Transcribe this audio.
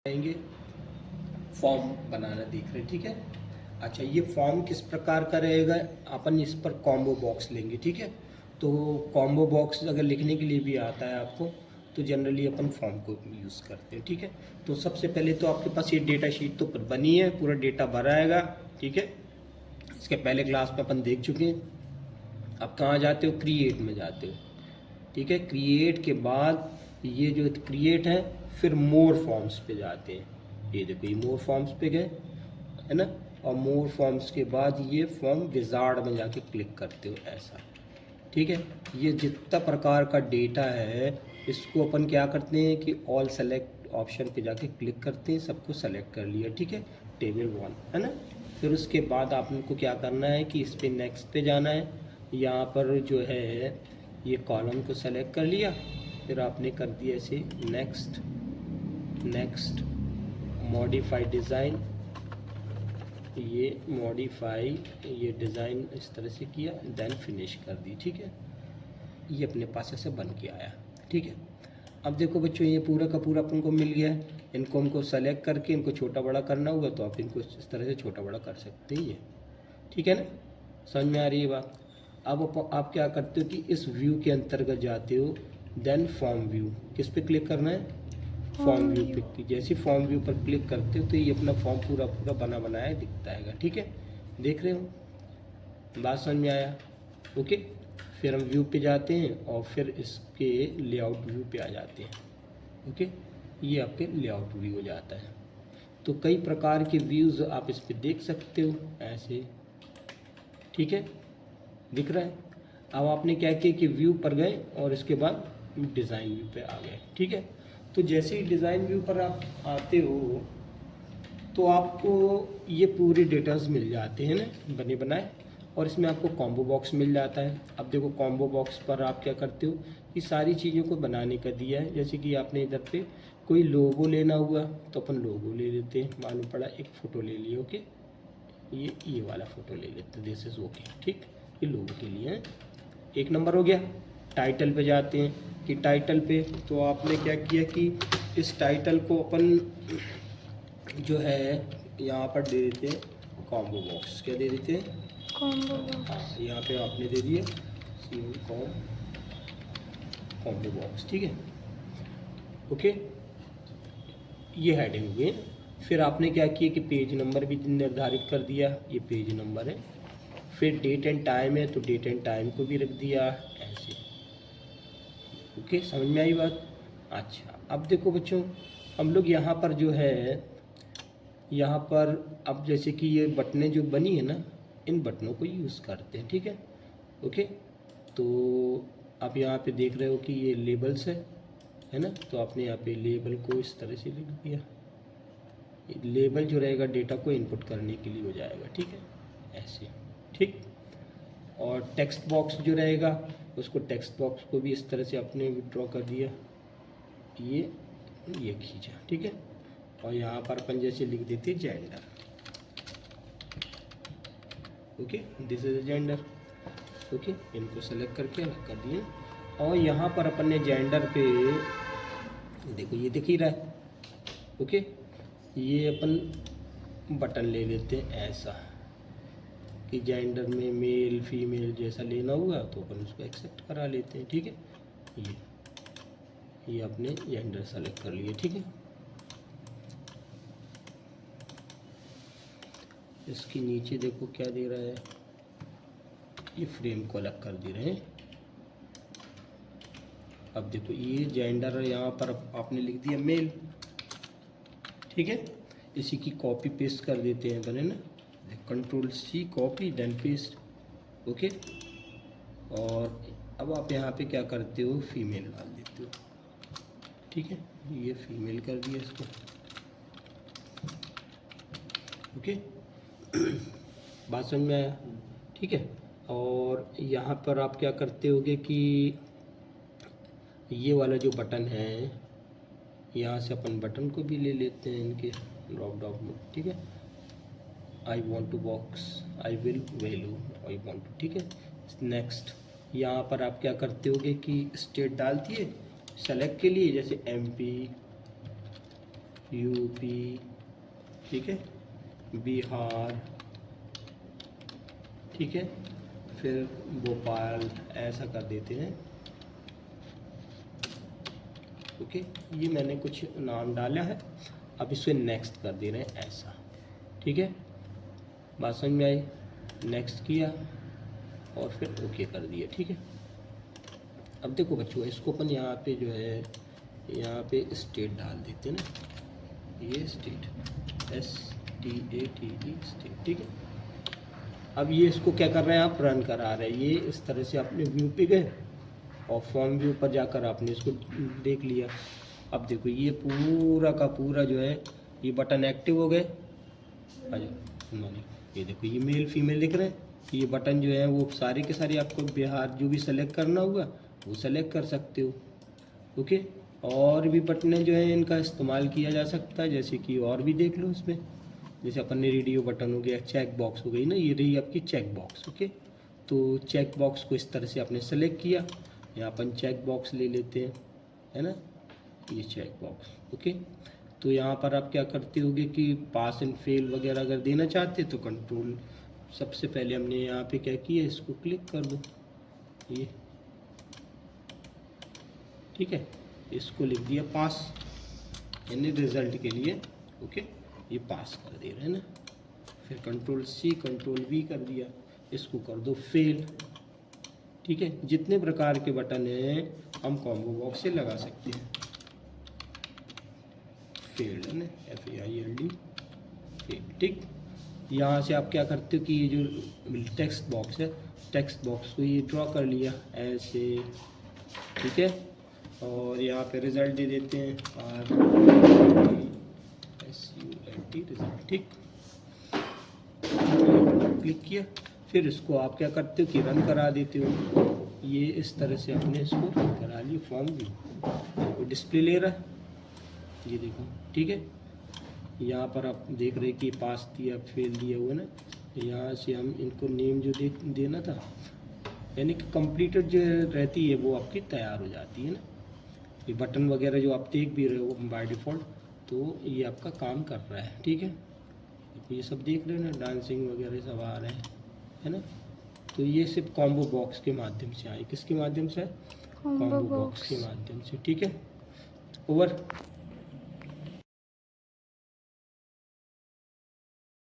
आएंगे फॉर्म बनाना देख रहे हैं, ठीक है। अच्छा, ये फॉर्म किस प्रकार का रहेगा, अपन इस पर कॉम्बो बॉक्स लेंगे, ठीक है। तो कॉम्बो बॉक्स अगर लिखने के लिए भी आता है आपको, तो जनरली अपन फॉर्म को यूज़ करते हैं, ठीक है। तो सबसे पहले तो आपके पास ये डेटा शीट तो बनी है, पूरा डेटा भरा आएगा, ठीक है। इसके पहले क्लास में अपन देख चुके हैं। अब कहाँ जाते हो, क्रिएट में जाते हो, ठीक है। क्रिएट के बाद ये जो क्रिएट है, फिर मोर फॉर्म्स पे जाते हैं। ये देखो, ये मोर फॉर्म्स पे गए, है ना। और मोर फॉर्म्स के बाद ये फॉर्म विजार्ड में जाके क्लिक करते हो, ऐसा, ठीक है। ये जितना प्रकार का डेटा है, इसको अपन क्या करते हैं कि ऑल सेलेक्ट ऑप्शन पे जाके क्लिक करते हैं, सबको सेलेक्ट कर लिया, ठीक है। टेबल 1, है ना। फिर उसके बाद आपको क्या करना है कि इस पे नेक्स्ट पे जाना है। यहाँ पर जो है ये कॉलम को सेलेक्ट कर लिया, फिर आपने कर दिया ऐसे नेक्स्ट, नेक्स्ट, मॉडिफाई डिज़ाइन, ये मॉडिफाई, ये डिज़ाइन इस तरह से किया, देन फिनिश कर दी, ठीक है। ये अपने पास ऐसे बन के आया, ठीक है। अब देखो बच्चों, ये पूरा का पूरा अपन को मिल गया है। इनको हमको सेलेक्ट करके इनको छोटा बड़ा करना होगा, तो आप इनको इस तरह से छोटा बड़ा कर सकते हैं, ये ठीक है ना। समझ में आ रही है बात। अब आप क्या करते हो कि इस व्यू के अंतर्गत जाते हो, देन फॉर्म व्यू, किस पे क्लिक करना है, फॉर्म व्यू पे। जैसे फॉर्म व्यू पर क्लिक करते हो तो ये अपना फॉर्म पूरा पूरा बना बनाया दिखता है, ठीक है। देख रहे हो, बात समझ में आया, ओके। फिर हम व्यू पे जाते हैं और फिर इसके लेआउट व्यू पे आ जाते हैं, ओके। ये आपके लेआउट व्यू हो जाता है। तो कई प्रकार के व्यूज़ आप इस पे देख सकते हो, ऐसे, ठीक है, दिख रहा है। अब आपने क्या किया कि व्यू पर गए और इसके बाद डिज़ाइन व्यू पे आ गए, ठीक है। तो जैसे ही डिज़ाइन व्यू पर आप आते हो तो आपको ये पूरे डेटास मिल जाते हैं ना, बने बनाए, और इसमें आपको कॉम्बो बॉक्स मिल जाता है। अब देखो, कॉम्बो बॉक्स पर आप क्या करते हो कि सारी चीज़ों को बनाने का दिया है। जैसे कि आपने इधर पे कोई लोगो लेना हुआ तो अपन लोगो ले लेते हैं, मालूम पड़ा एक फ़ोटो ले लिए, ओके। ये वाला फ़ोटो ले लेते हैं, दिस इज़ ओके, ठीक। ये लोगों के लिए है, एक नंबर हो गया। टाइटल पे जाते हैं कि टाइटल पे तो आपने क्या किया कि इस टाइटल को अपन जो है यहाँ पर दे देते हैं कॉम्बो बॉक्स। क्या दे देते हैं, कॉम्बो बॉक्स। हाँ, यहाँ पे आपने दे दिए कॉम्बो बॉक्स, ठीक है, ओके। ये हेडिंग हुई। फिर आपने क्या किया कि पेज नंबर भी निर्धारित कर दिया, ये पेज नंबर है। फिर डेट एंड टाइम है तो डेट एंड टाइम को भी रख दिया ऐसे, ओके। समझ में आई बात। अच्छा, अब देखो बच्चों, हम लोग यहाँ पर जो है, यहाँ पर अब जैसे कि ये बटनें जो बनी है ना, इन बटनों को यूज़ करते हैं, ठीक है, ओके। तो आप यहाँ पे देख रहे हो कि ये लेबल्स है ना। तो आपने यहाँ पे लेबल को इस तरह से लिख दिया। लेबल जो रहेगा डेटा को इनपुट करने के लिए हो जाएगा, ठीक है, ऐसे, ठीक। और टेक्स्ट बॉक्स जो रहेगा, उसको टेक्स्ट बॉक्स को भी इस तरह से आपने ड्रॉ कर दिया, ये खींचा, ठीक है। और यहाँ पर अपन जैसे लिख देते gender, okay, this is gender, okay. इनको सेलेक्ट करके अलग कर दिए। और यहाँ पर अपन ने जेंडर पे देखो, ये दिख ही रहा है, ओके। ये अपन बटन ले लेते हैं ऐसा कि जेंडर में मेल फीमेल जैसा लेना हुआ तो अपन उसको एक्सेप्ट करा लेते हैं, ठीक है। ये अपने जेंडर सेलेक्ट कर लिए, ठीक है। इसके नीचे देखो क्या दे रहा है, ये फ्रेम को अलग कर दे रहे हैं। अब देखो, ये जेंडर यहाँ पर आपने लिख दिया मेल, ठीक है। इसी की कॉपी पेस्ट कर देते हैं, बने ना, control C copy then paste, okay. और अब आप यहाँ पे क्या करते हो, फीमेल डाल देते हो, ठीक है। ये फीमेल कर दिया इसको, ओके। बात समझ में आया, ठीक है। और यहाँ पर आप क्या करते होगे कि ये वाला जो बटन है, यहाँ से अपन बटन को भी ले लेते हैं इनके ड्रॉप डाउन में, ठीक है। I want to box, I will value, I want to, ठीक है। नेक्स्ट, यहाँ पर आप क्या करते होगे कि स्टेट डालती है सेलेक्ट के लिए, जैसे MP, यूपी, ठीक है, बिहार, ठीक है, फिर भोपाल, ऐसा कर देते हैं। ओके, ये मैंने कुछ नाम डाला है, अब इसे नेक्स्ट कर दे रहे हैं ऐसा, ठीक है। बात समझ में आई? नेक्स्ट किया और फिर ओके कर दिया, ठीक है। अब देखो बच्चों, इसको अपन यहाँ पे जो है, यहाँ पे स्टेट डाल देते हैं ना, ये स्टेट, STATE स्टेट, ठीक है। अब ये इसको क्या कर रहे हैं आप, रन करा रहे हैं। ये इस तरह से अपने व्यू पे गए और फॉर्म व्यू पर जाकर आपने इसको देख लिया। अब देखो ये पूरा का पूरा जो है ये बटन एक्टिव हो गए। ये देखो ये मेल फीमेल दिख रहे हैं। ये बटन जो है वो सारे के सारे आपको बिहार जो भी सेलेक्ट करना होगा वो सेलेक्ट कर सकते हो। ओके, और भी बटनें जो है इनका इस्तेमाल किया जा सकता है, जैसे कि और भी देख लो इसमें, जैसे अपन ने रेडियो बटन हो गया, चेक बॉक्स हो गई ना, ये रही आपकी चेक बॉक्स। ओके, तो चेक बॉक्स को इस तरह से आपने सेलेक्ट किया, यहाँ अपन चेक बॉक्स ले लेते हैं, है ना, ये चेक बॉक्स। ओके, तो यहाँ पर आप क्या करते होगे कि पास एंड फेल वगैरह अगर देना चाहते तो कंट्रोल, सबसे पहले हमने यहाँ पे क्या किया, इसको क्लिक कर दो, ये ठीक है, इसको लिख दिया पास, यानी रिजल्ट के लिए। ओके, ये पास कर दे रहे हैं ना, फिर कंट्रोल C कंट्रोल V कर दिया, इसको कर दो फेल, ठीक है। जितने प्रकार के बटन हैं हम कॉम्बो बॉक्स से लगा सकते हैं। फेल्ड है ना, FAILD, फेल, ठीक। यहाँ से आप क्या करते हो कि ये जो टेक्स्ट बॉक्स है, टेक्स्ट बॉक्स को ये ड्रॉ कर लिया ऐसे, ठीक है, और यहाँ पे रिजल्ट दे देते हैं RESULT रिजल्ट, ठीक। क्लिक किया, फिर इसको आप क्या करते हो कि रन करा देते हो। ये इस तरह से आपने इसको रन करा लिया, फॉर्म भी डिस्प्ले ले रहा है, ये देखो, ठीक है। यहाँ पर आप देख रहे कि पास दिया फेल दिया हुआ ना, यहाँ से हम इनको नेम जो देना था, यानी कि कंप्लीटेड जो रहती है वो आपकी तैयार हो जाती है ना। ये बटन वगैरह जो आप देख भी रहे हो बाय डिफ़ॉल्ट, तो ये आपका काम कर रहा है, ठीक है। ये सब देख रहे हो ना, डांसिंग वगैरह सब आ रहे हैं, है ना। तो ये सिर्फ कॉम्बो बॉक्स के माध्यम से आए, किसके माध्यम से? कॉम्बो बॉक्स के माध्यम से, ठीक है। ओवर।